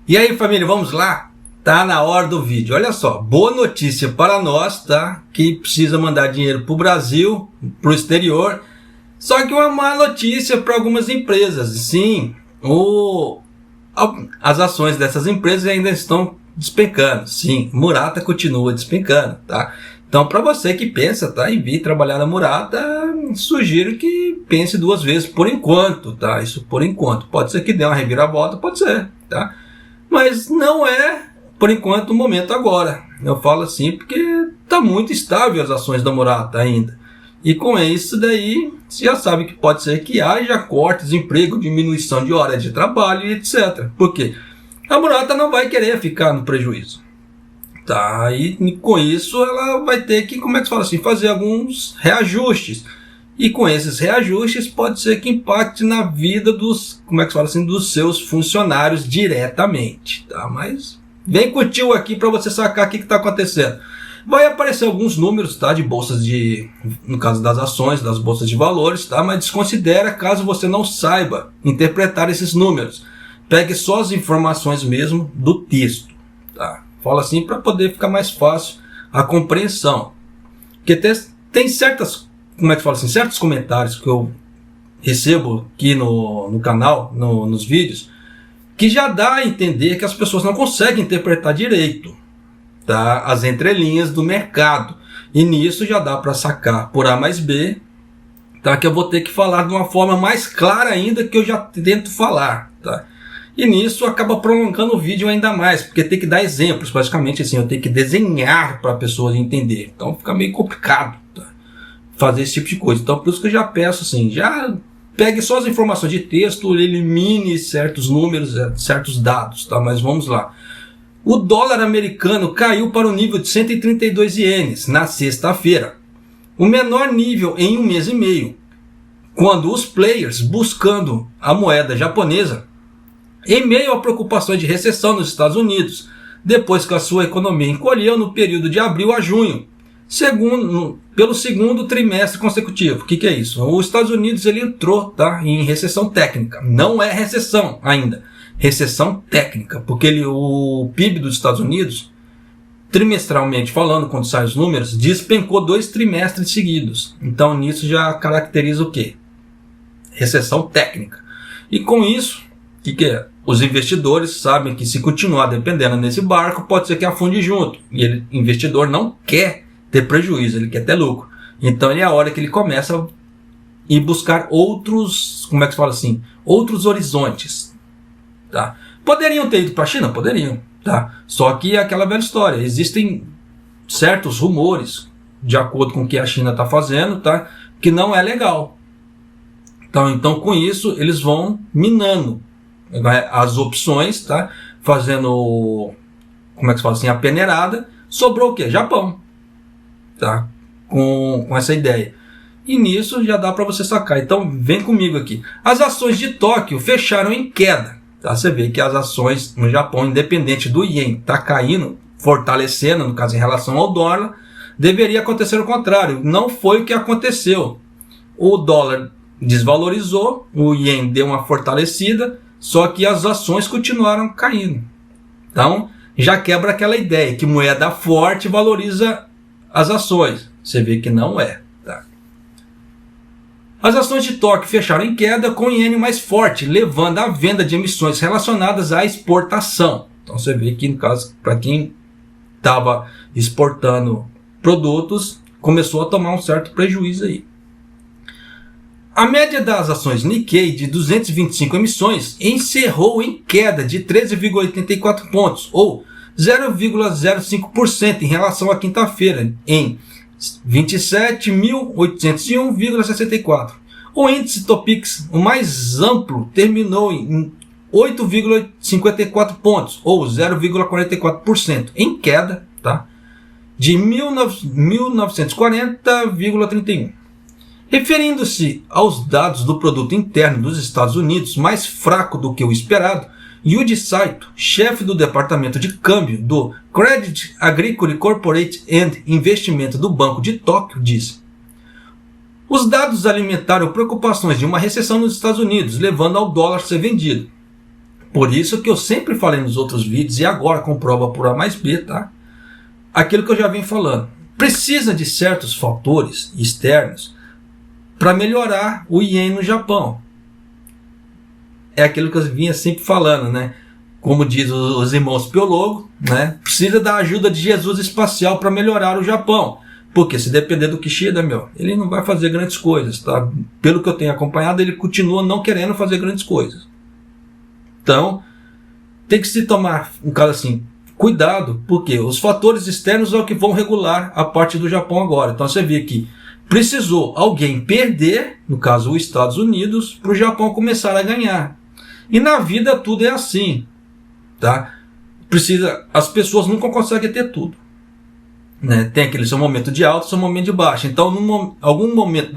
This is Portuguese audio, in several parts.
E aí, família, vamos lá? Tá na hora do vídeo. Olha só, boa notícia para nós, tá? Que precisa mandar dinheiro para o Brasil, para o exterior. Só que uma má notícia para algumas empresas. Sim, as ações dessas empresas ainda estão despencando. Sim, Murata continua despencando, tá? Então, para você que pensa, tá, em vir trabalhar na Murata, sugiro que pense duas vezes por enquanto, tá? Isso por enquanto. Pode ser que dê uma reviravolta, pode ser, tá? Mas não é, por enquanto, o momento agora. Eu falo assim porque está muito estável as ações da Murata ainda. E com isso daí, você já sabe que pode ser que haja cortes, desemprego, diminuição de horas de trabalho e etc. Por quê? A Murata não vai querer ficar no prejuízo. Tá? E com isso ela vai ter que, como é que se fala assim, fazer alguns reajustes. E com esses reajustes pode ser que impacte na vida dos, como é que se fala assim, dos seus funcionários diretamente, tá? Mas vem com o tio aqui para você sacar o que está acontecendo. Vai aparecer alguns números, tá? De bolsas de, no caso das ações, das bolsas de valores, tá? Mas desconsidera caso você não saiba interpretar esses números. Pegue só as informações mesmo do texto, tá? Fala assim para poder ficar mais fácil a compreensão. Porque tem certas, como é que fala assim, certos comentários que eu recebo aqui no canal, nos vídeos, que já dá a entender que as pessoas não conseguem interpretar direito, tá, as entrelinhas do mercado. E nisso já dá para sacar por A mais B, tá, que eu vou ter que falar de uma forma mais clara ainda que eu já tento falar, tá. E nisso acaba prolongando o vídeo ainda mais, porque tem que dar exemplos, praticamente assim, eu tenho que desenhar para a pessoa entender. Então fica meio complicado, tá, fazer esse tipo de coisa. Então por isso que eu já peço assim, já pegue só as informações de texto, elimine certos números, certos dados, tá? Mas vamos lá. O dólar americano caiu para o nível de 132 ienes na sexta-feira, o menor nível em um mês e meio, quando os players buscando a moeda japonesa em meio a preocupações de recessão nos Estados Unidos, depois que a sua economia encolheu no período de abril a junho, pelo segundo trimestre consecutivo. O que é isso? Os Estados Unidos ele entrou, tá, em recessão técnica. Não é recessão ainda. Recessão técnica. Porque o PIB dos Estados Unidos, trimestralmente falando, quando saem os números, despencou 2 trimestres seguidos. Então nisso já caracteriza o quê? Recessão técnica. E com isso, o que é? Os investidores sabem que se continuar dependendo nesse barco, pode ser que afunde junto. E o investidor não quer ter prejuízo, ele quer ter lucro. Então é a hora que ele começa a ir buscar outros, como é que se fala assim, outros horizontes, tá? Poderiam ter ido para a China? Poderiam, tá? Só que é aquela velha história, existem certos rumores, de acordo com o que a China está fazendo, tá? Que não é legal. Então com isso eles vão minando as opções, tá? Fazendo, como é que se fala assim, a peneirada. Sobrou o quê? Japão, tá? Com essa ideia. E nisso já dá para você sacar. Então vem comigo aqui. As ações de Tóquio fecharam em queda, tá? Você vê que as ações no Japão, independente do ien, tá caindo, fortalecendo, no caso em relação ao dólar. Deveria acontecer o contrário. Não foi o que aconteceu. O dólar desvalorizou, o ien deu uma fortalecida, só que as ações continuaram caindo. Então já quebra aquela ideia que moeda forte valoriza as ações. Você vê que não é, tá? As ações de Tóquio fecharam em queda com o iene mais forte, levando à venda de emissões relacionadas à exportação. Então você vê que, no caso, para quem estava exportando produtos, começou a tomar um certo prejuízo aí. A média das ações Nikkei de 225 emissões encerrou em queda de 13,84 pontos, ou 0,05% em relação à quinta-feira, em 27.801,64. O índice Topix, o mais amplo, terminou em 8,54 pontos, ou 0,44%, em queda, tá, de 1940,31. Referindo-se aos dados do produto interno dos Estados Unidos, mais fraco do que o esperado, Yuji Saito, chefe do departamento de câmbio do Credit Agricole Corporate and Investimento do Banco de Tóquio, disse: os dados alimentaram preocupações de uma recessão nos Estados Unidos, levando ao dólar ser vendido. Por isso que eu sempre falei nos outros vídeos, e agora comprova por A mais B, tá? Aquilo que eu já venho falando. Precisa de certos fatores externos para melhorar o iene no Japão. É aquilo que eu vinha sempre falando, né? Como diz os irmãos biólogos, né? Precisa da ajuda de Jesus espacial para melhorar o Japão. Porque se depender do Kishida, ele não vai fazer grandes coisas, tá? Pelo que eu tenho acompanhado, ele continua não querendo fazer grandes coisas. Então, tem que se tomar, um caso assim, cuidado, porque os fatores externos é o que vão regular a parte do Japão agora. Então você vê que precisou alguém perder, no caso os Estados Unidos, para o Japão começar a ganhar. E na vida tudo é assim, tá? As pessoas nunca conseguem ter tudo, né? Tem aquele seu momento de alta, seu momento de baixa. Então, algum momento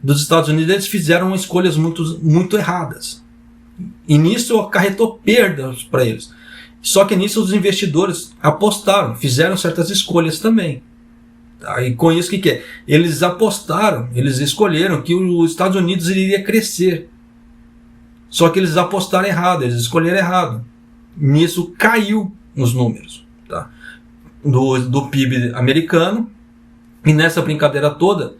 dos Estados Unidos, eles fizeram escolhas muito erradas. E nisso acarretou perdas para eles. Só que nisso os investidores apostaram, fizeram certas escolhas também. Tá? E com isso o que é? Eles apostaram, eles escolheram que os Estados Unidos iria crescer. Só que eles apostaram errado, eles escolheram errado. Nisso caiu os números, tá? do PIB americano. E nessa brincadeira toda,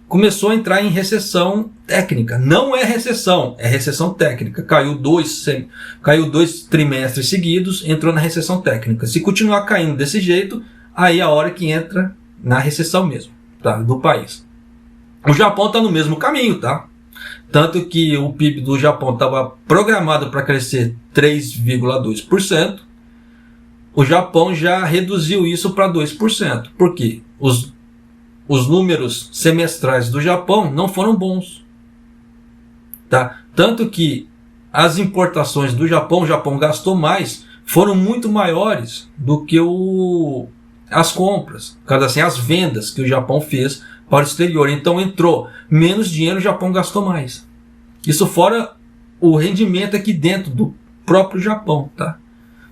começou a entrar em recessão técnica. Não é recessão, é recessão técnica. Caiu dois trimestres seguidos, entrou na recessão técnica. Se continuar caindo desse jeito, aí é a hora que entra na recessão mesmo, tá? Do país. O Japão está no mesmo caminho, tá? Tanto que o PIB do Japão estava programado para crescer 3,2%. O Japão já reduziu isso para 2%. Por quê? Os números semestrais do Japão não foram bons. Tá? Tanto que as importações do Japão, o Japão gastou mais, foram muito maiores do que as compras. Caso assim, as vendas que o Japão fez para o exterior. Então entrou menos dinheiro, o Japão gastou mais. Isso fora o rendimento aqui dentro do próprio Japão. Tá?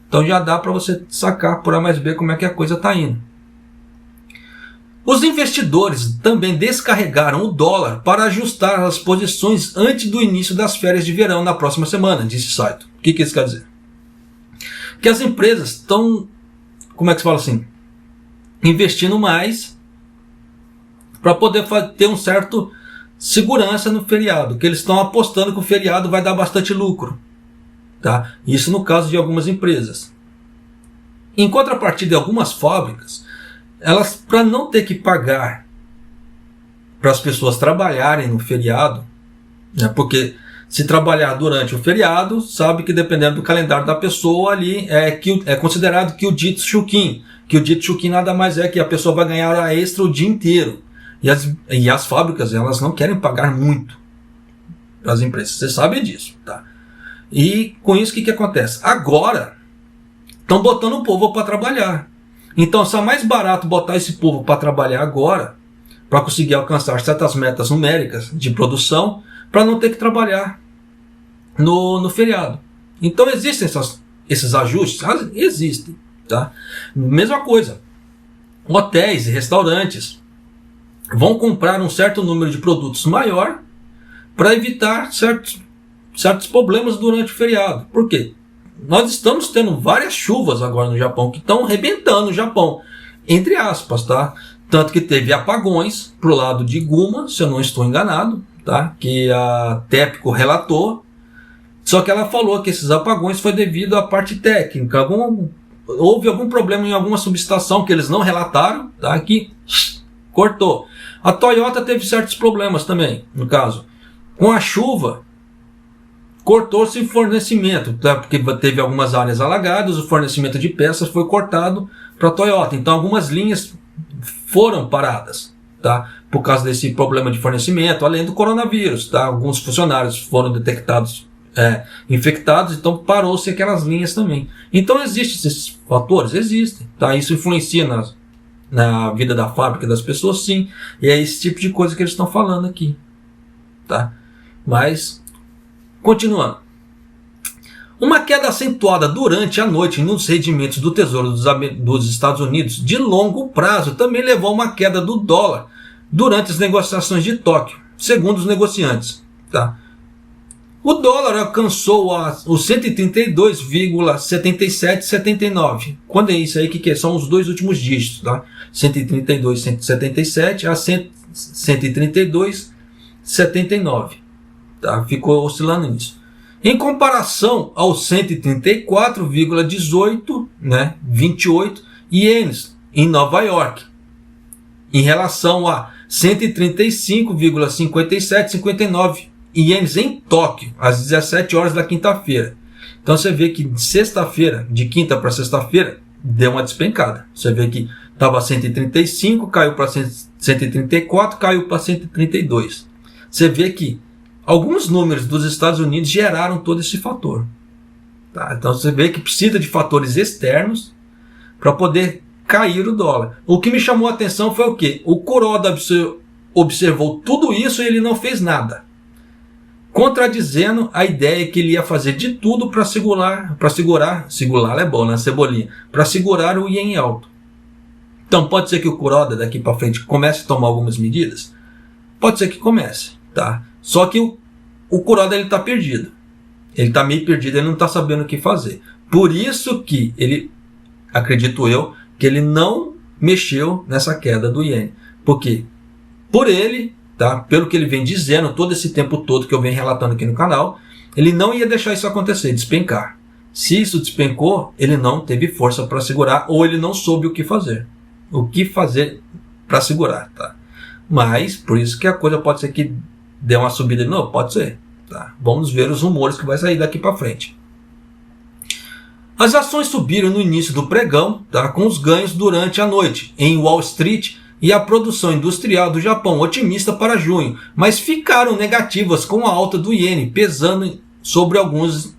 Então já dá para você sacar por A mais B como é que a coisa está indo. Os investidores também descarregaram o dólar para ajustar as posições antes do início das férias de verão na próxima semana, disse Saito. O que isso quer dizer? Que as empresas estão, como é que se fala assim, investindo mais para poder ter um certo segurança no feriado, que eles estão apostando que o feriado vai dar bastante lucro. Tá? Isso no caso de algumas empresas. Em contrapartida, algumas fábricas, elas, para não ter que pagar para as pessoas trabalharem no feriado, né, porque se trabalhar durante o feriado, sabe que dependendo do calendário da pessoa ali, é considerado que o dito shukin, nada mais é que a pessoa vai ganhar hora extra o dia inteiro. E as fábricas, elas não querem pagar muito para as empresas, você sabe disso, tá? E com isso o que acontece? Agora estão botando o povo para trabalhar. Então, se é mais barato botar esse povo para trabalhar agora, para conseguir alcançar certas metas numéricas de produção, para não ter que trabalhar no feriado. Então, existem esses ajustes? Existem. Tá? Mesma coisa. Hotéis e restaurantes vão comprar um certo número de produtos maior para evitar certos problemas durante o feriado. Por quê? Nós estamos tendo várias chuvas agora no Japão que estão arrebentando o Japão, entre aspas, tá? Tanto que teve apagões pro lado de Guma, se eu não estou enganado, tá? Que a TEPCO relatou. Só que ela falou que esses apagões foi devido à parte técnica. Houve algum problema em alguma subestação que eles não relataram, tá? Que cortou. A Toyota teve certos problemas também, no caso. Com a chuva, cortou-se o fornecimento, tá? Porque teve algumas áreas alagadas, o fornecimento de peças foi cortado para a Toyota. Então algumas linhas foram paradas, tá? Por causa desse problema de fornecimento, além do coronavírus. Tá? Alguns funcionários foram detectados infectados, então parou-se aquelas linhas também. Então existem esses fatores? Existem. Tá? Isso influencia na vida da fábrica das pessoas, sim. E é esse tipo de coisa que eles estão falando aqui. Tá? Mas continuando. Uma queda acentuada durante a noite nos rendimentos do Tesouro dos Estados Unidos de longo prazo também levou a uma queda do dólar durante as negociações de Tóquio, segundo os negociantes. Tá? O dólar alcançou os 132,7779. Quando é isso aí, que são os dois últimos dígitos, tá? 132,177 a 132,79. Tá? Ficou oscilando nisso. Em comparação aos 134,18, né, 28 ienes em Nova York, em relação a 135,5759 ienes em Tóquio, às 17 horas da quinta-feira. Então você vê que de sexta-feira, de quinta para sexta-feira, deu uma despencada. Você vê que estava 135, caiu para 134, caiu para 132. Você vê que alguns números dos Estados Unidos geraram todo esse fator. Tá? Então você vê que precisa de fatores externos para poder cair o dólar. O que me chamou a atenção foi o quê? O Kuroda observou tudo isso e ele não fez nada, contradizendo a ideia que ele ia fazer de tudo para segurar é bom, né? Cebolinha, para segurar o ien alto. Então pode ser que o Kuroda daqui para frente comece a tomar algumas medidas? Pode ser que comece, tá? Só que o Kuroda ele está perdido. Ele está meio perdido, ele não está sabendo o que fazer. Por isso que ele, acredito eu, que ele não mexeu nessa queda do iene. Porque por ele, tá? Pelo que ele vem dizendo todo esse tempo todo que eu venho relatando aqui no canal, ele não ia deixar isso acontecer, despencar. Se isso despencou, ele não teve força para segurar ou ele não soube o que fazer. O que fazer para segurar, tá? Mas, por isso que a coisa pode ser que dê uma subida de novo, pode ser. Tá? Vamos ver os rumores que vai sair daqui para frente. As ações subiram no início do pregão, tá? Com os ganhos durante a noite em Wall Street e a produção industrial do Japão otimista para junho, mas ficaram negativas com a alta do iene, pesando sobre alguns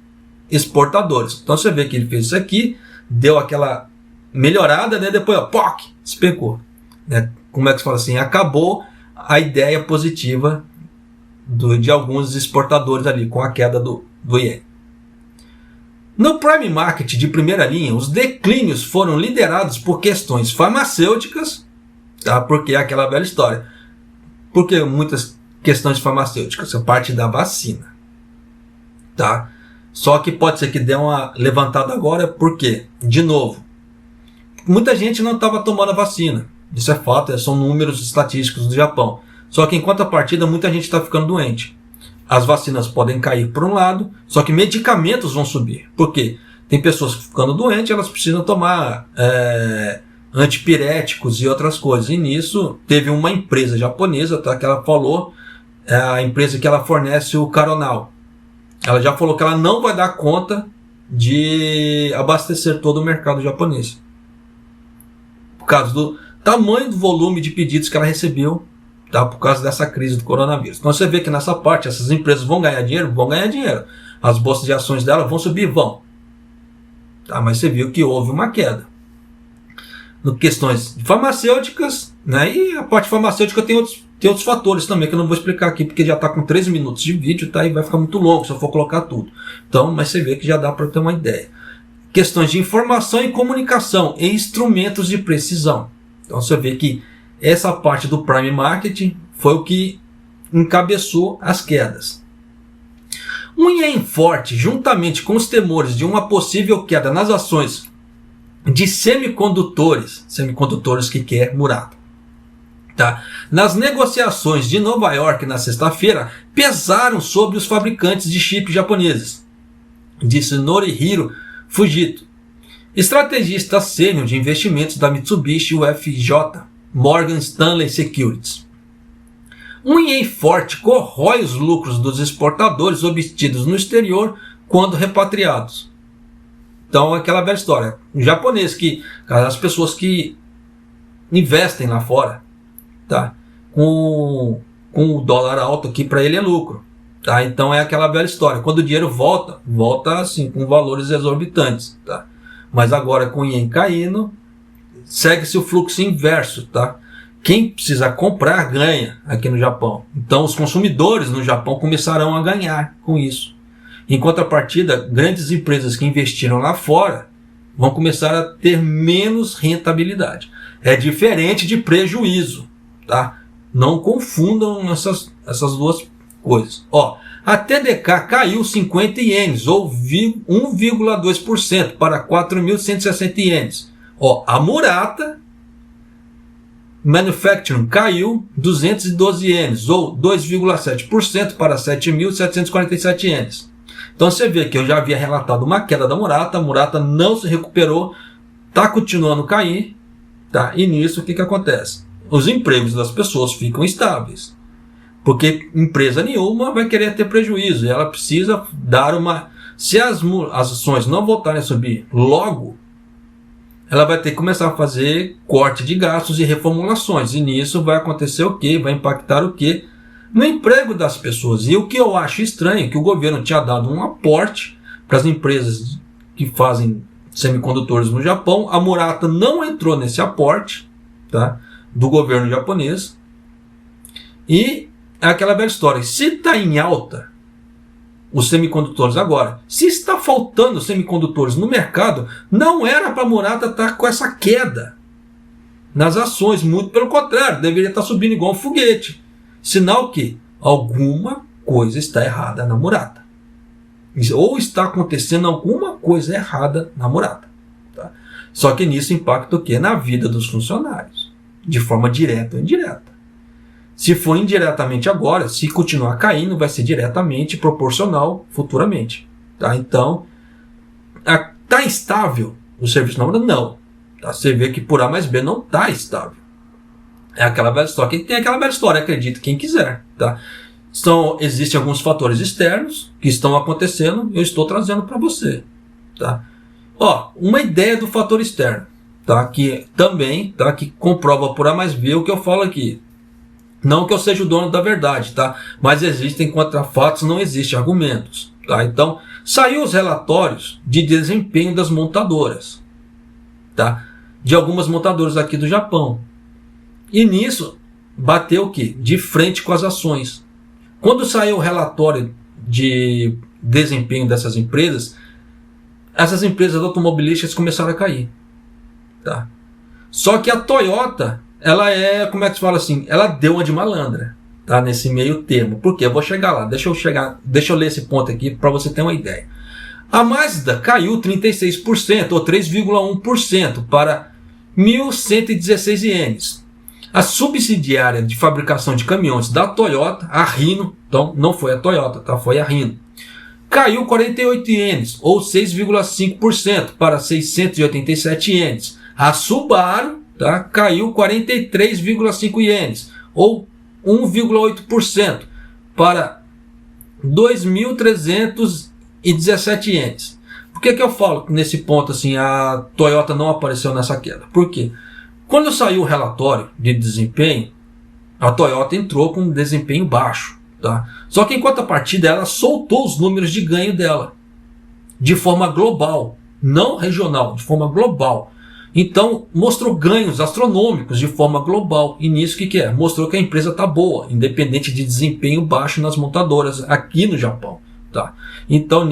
exportadores. Então você vê que ele fez isso aqui, deu aquela melhorada, né? Depois, ó, POC, despecou. Né? Como é que se fala assim? Acabou a ideia positiva de alguns exportadores ali com a queda do iene. No Prime Market de primeira linha, os declínios foram liderados por questões farmacêuticas, tá? Porque é aquela velha história. Porque muitas questões farmacêuticas, a parte da vacina, tá? Só que pode ser que dê uma levantada agora, porque, de novo, muita gente não estava tomando a vacina. Isso é fato, são números estatísticos do Japão. Só que em contrapartida, muita gente está ficando doente. As vacinas podem cair por um lado, só que medicamentos vão subir. Por quê? Tem pessoas ficando doentes, elas precisam tomar antipiréticos e outras coisas. E nisso, teve uma empresa japonesa, tá, que ela falou, a empresa que ela fornece o Caronal. Ela já falou que ela não vai dar conta de abastecer todo o mercado japonês. Por causa do tamanho do volume de pedidos que ela recebeu, tá, por causa dessa crise do coronavírus. Então você vê que nessa parte, essas empresas vão ganhar dinheiro? Vão ganhar dinheiro. As bolsas de ações dela vão subir? Vão. Tá, mas você viu que houve uma queda. No questões farmacêuticas, né, e a parte farmacêutica tem outros fatores também, que eu não vou explicar aqui, porque já está com 13 minutos de vídeo, tá, e vai ficar muito longo se eu for colocar tudo. Então, mas você vê que já dá para ter uma ideia. Questões de informação e comunicação e instrumentos de precisão. Então você vê que essa parte do Prime Market foi o que encabeçou as quedas. Um ien forte, juntamente com os temores de uma possível queda nas ações de semicondutores que quer Murata, tá? Nas negociações de Nova York na sexta-feira, pesaram sobre os fabricantes de chips japoneses, disse Norihiro Fujito, estrategista sênior de investimentos da Mitsubishi UFJ Morgan Stanley Securities. Um ien forte corrói os lucros dos exportadores obtidos no exterior quando repatriados. Então, aquela velha história. O japonês, as pessoas que investem lá fora, tá? Com o dólar alto aqui, para ele é lucro. Tá? Então, é aquela velha história. Quando o dinheiro volta assim, com valores exorbitantes. Tá? Mas agora, com o ien caindo, segue-se o fluxo inverso, tá? Quem precisa comprar, ganha aqui no Japão. Então, os consumidores no Japão começarão a ganhar com isso. Em contrapartida, grandes empresas que investiram lá fora vão começar a ter menos rentabilidade. É diferente de prejuízo, tá? Não confundam essas duas coisas. Ó, A TDK caiu 50 ienes, ou 1,2% para 4.160 ienes. Ó, a Murata Manufacturing caiu 212 ienes, ou 2,7% para 7.747 ienes. Então você vê que eu já havia relatado uma queda da Murata, a Murata não se recuperou, está continuando a cair, tá? E nisso o que acontece? Os empregos das pessoas ficam estáveis, porque empresa nenhuma vai querer ter prejuízo, e ela precisa dar uma... Se as ações não voltarem a subir logo, ela vai ter que começar a fazer corte de gastos e reformulações. E nisso vai acontecer o quê? Vai impactar o quê? No emprego das pessoas. E o que eu acho estranho é que o governo tinha dado um aporte para as empresas que fazem semicondutores no Japão. A Murata não entrou nesse aporte, tá, do governo japonês. E é aquela velha história. Se está em alta os semicondutores agora, se está faltando semicondutores no mercado, não era para a Murata estar com essa queda nas ações, muito pelo contrário, deveria estar subindo igual um foguete. Sinal que alguma coisa está errada na Murata, ou está acontecendo alguma coisa errada na Murata, tá? Só que nisso impacta o quê? Na vida dos funcionários, de forma direta ou indireta. Se for indiretamente agora, se continuar caindo, vai ser diretamente proporcional futuramente, tá? Então, está estável o serviço na Murata? Não. Tá? Você vê que por A mais B não está estável. É aquela velha história. Quem tem aquela velha história, acredita quem quiser, tá? Existem alguns fatores externos que estão acontecendo, eu estou trazendo para você, tá? Ó, uma ideia do fator externo, tá? Que também, tá? Que comprova por A mais B o que eu falo aqui. Não que eu seja o dono da verdade, tá? Mas existem contra fatos, não existem argumentos, tá? Então, saiu os relatórios de desempenho das montadoras, tá? De algumas montadoras aqui do Japão. E nisso, bateu o quê? De frente com as ações. Quando saiu o relatório de desempenho dessas empresas, essas empresas automobilísticas começaram a cair, tá? Só que a Toyota, ela é, como é que se fala assim, ela deu uma de malandra, tá? Nesse meio termo. Por quê? Eu vou chegar lá, deixa eu ler esse ponto aqui para você ter uma ideia. A Mazda caiu 36%, ou 3,1% para 1.116 ienes. A subsidiária de fabricação de caminhões da Toyota, a Hino, então não foi a Toyota, tá? Foi a Hino, caiu 48 ienes, ou 6,5% para 687 ienes. A Subaru, tá, caiu 43,5 ienes, ou 1,8% para 2.317 ienes. Por que eu falo nesse ponto assim, a Toyota não apareceu nessa queda? Por quê? Quando saiu o relatório de desempenho, a Toyota entrou com um desempenho baixo, tá? Só que em contrapartida ela soltou os números de ganho dela, de forma global, não regional, de forma global. Então, mostrou ganhos astronômicos de forma global. E nisso o que é? Mostrou que a empresa está boa, independente de desempenho baixo nas montadoras aqui no Japão, tá? Então,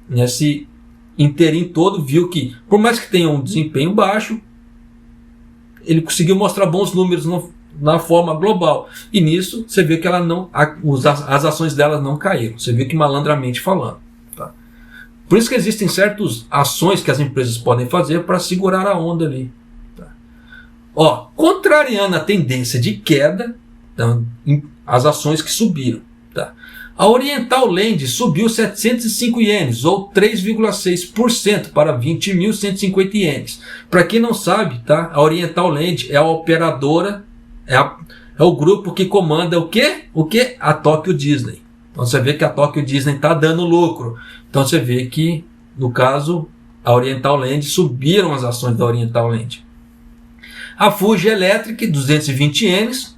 nesse inteirinho todo, viu que, por mais que tenha um desempenho baixo, ele conseguiu mostrar bons números na forma global. E nisso, você vê que ela não, as ações dela não caíram. Você vê que malandramente falando. Por isso que existem certas ações que as empresas podem fazer para segurar a onda ali. Tá? Ó, contrariando a tendência de queda, tá, as ações que subiram. Tá? A Oriental Land subiu 705 ienes, ou 3,6% para 20.150 ienes. Para quem não sabe, tá, a Oriental Land é a operadora, é o grupo que comanda o quê? A Tokyo Disney. Então você vê que a Tokyo Disney está dando lucro. Então você vê que, no caso, a Oriental Land, subiram as ações da Oriental Land. A Fuji Electric, 220 ienes,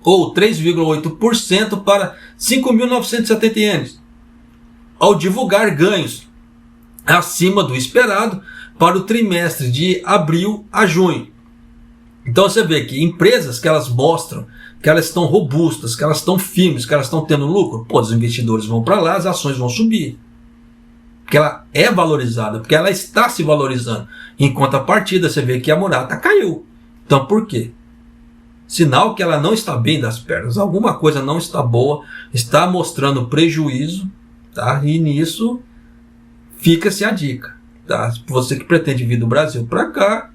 ou 3,8% para 5.970 ienes, ao divulgar ganhos acima do esperado para o trimestre de abril a junho. Então você vê que empresas que elas mostram que elas estão robustas, que elas estão firmes, que elas estão tendo lucro, os investidores vão para lá, as ações vão subir. Porque ela é valorizada, porque ela está se valorizando. Em contrapartida, você vê que a Murata caiu. Então por quê? sinal que ela não está bem das pernas, alguma coisa não está boa, está mostrando prejuízo, tá? E nisso fica-se a dica, tá? Você que pretende vir do Brasil para cá,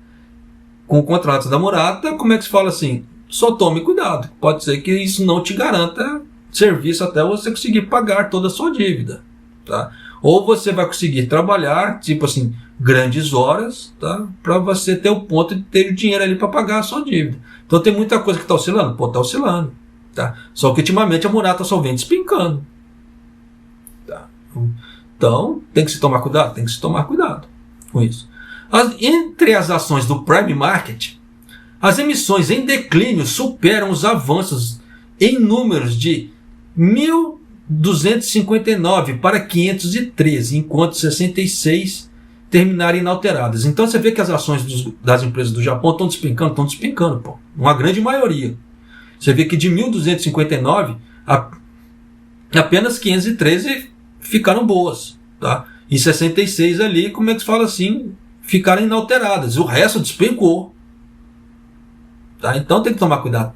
com contratos da Murata, como é que se fala assim? Só tome cuidado, pode ser que isso não te garanta serviço até você conseguir pagar toda a sua dívida, tá? Ou você vai conseguir trabalhar, tipo assim, grandes horas, tá? Para você ter o ponto de ter o dinheiro ali para pagar a sua dívida. Então tem muita coisa que está oscilando? Pô, está oscilando, tá? Só que ultimamente a Murata só vem despencando, tá? Então tem que se tomar cuidado, tem que se tomar cuidado com isso. Entre as ações do Prime Market, as emissões em declínio superam os avanços em números de 1.259 para 513, enquanto 66 terminaram inalteradas. Então você vê que as ações das empresas do Japão estão despencando, pô. Uma grande maioria. Você vê que de 1.259, apenas 513 ficaram boas, tá? E 66 ali, como é que se fala assim, ficaram inalteradas. O resto despencou. Tá? Então tem que tomar cuidado,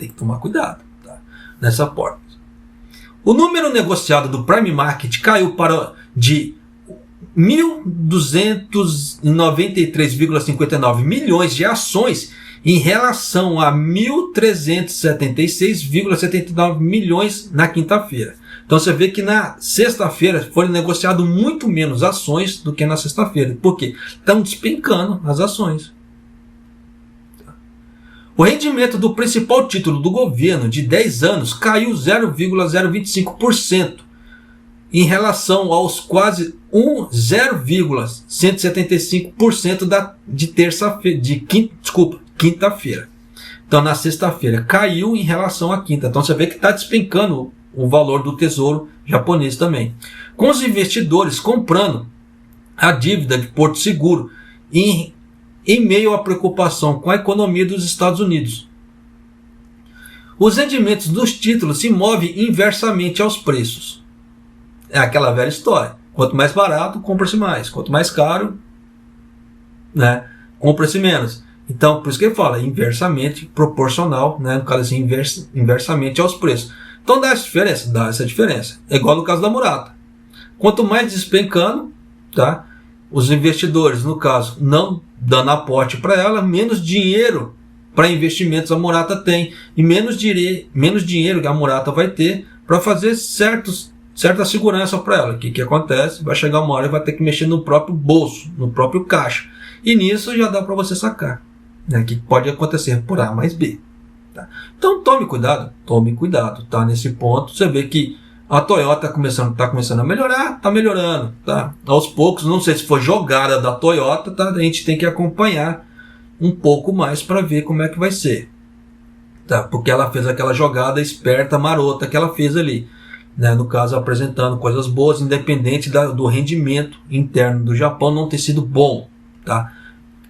tá? Nessa porta. O número negociado do Prime Market caiu de 1.293,59 milhões de ações em relação a 1.376,79 milhões na quinta-feira. Então você vê que na sexta-feira foram negociadas muito menos ações do que na sexta-feira. Por quê? Estão despencando as ações. O rendimento do principal título do governo de 10 anos caiu 0,025% em relação aos quase 0,175% de quinta-feira. Então na sexta-feira caiu em relação à quinta. Então você vê que está despencando o valor do tesouro japonês também. Com os investidores comprando a dívida de Porto Seguro em meio à preocupação com a economia dos Estados Unidos. Os rendimentos dos títulos se movem inversamente aos preços. É aquela velha história. Quanto mais barato, compra-se mais. Quanto mais caro, né, compra-se menos. Então, por isso que ele fala, inversamente proporcional, né, no caso assim, inversamente aos preços. Então dá essa diferença. É igual no caso da Murata. Quanto mais despencando, tá, os investidores, no caso, não dando aporte para ela, menos dinheiro para investimentos a Murata tem. E menos dinheiro que a Murata vai ter para fazer certa segurança para ela. O que acontece? Vai chegar uma hora e vai ter que mexer no próprio bolso, no próprio caixa. E nisso já dá para você sacar, né, que pode acontecer por A mais B. Tá? Então tome cuidado, tá? Nesse ponto você vê que a Toyota tá começando a melhorar, tá melhorando, tá? Aos poucos, não sei se foi jogada da Toyota, tá? A gente tem que acompanhar um pouco mais para ver como é que vai ser, tá? Porque ela fez aquela jogada esperta, marota que ela fez ali, né? No caso, apresentando coisas boas, independente do rendimento interno do Japão não ter sido bom, tá?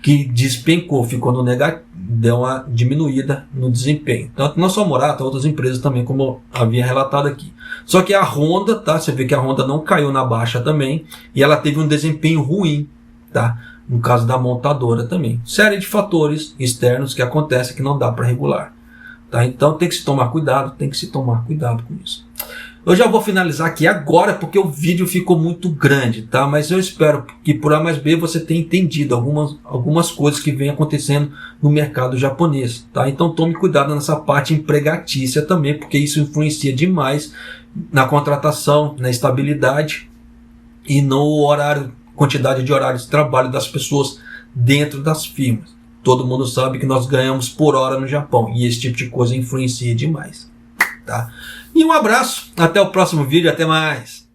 Que despencou, ficou no negativo, deu uma diminuída no desempenho. Tanto não só a Murata, outras empresas também, como havia relatado aqui. Só que a Honda, tá? Você vê que a Honda não caiu na baixa também, e ela teve um desempenho ruim, tá? No caso da montadora também. Série de fatores externos que acontecem que não dá para regular, tá? Então tem que se tomar cuidado, com isso. Eu já vou finalizar aqui agora porque o vídeo ficou muito grande, tá? Mas eu espero que por A mais B você tenha entendido algumas coisas que vem acontecendo no mercado japonês, tá? Então tome cuidado nessa parte empregatícia também, porque isso influencia demais na contratação, na estabilidade e no quantidade de horários de trabalho das pessoas dentro das firmas. Todo mundo sabe que nós ganhamos por hora no Japão e esse tipo de coisa influencia demais, tá? E um abraço, até o próximo vídeo, até mais!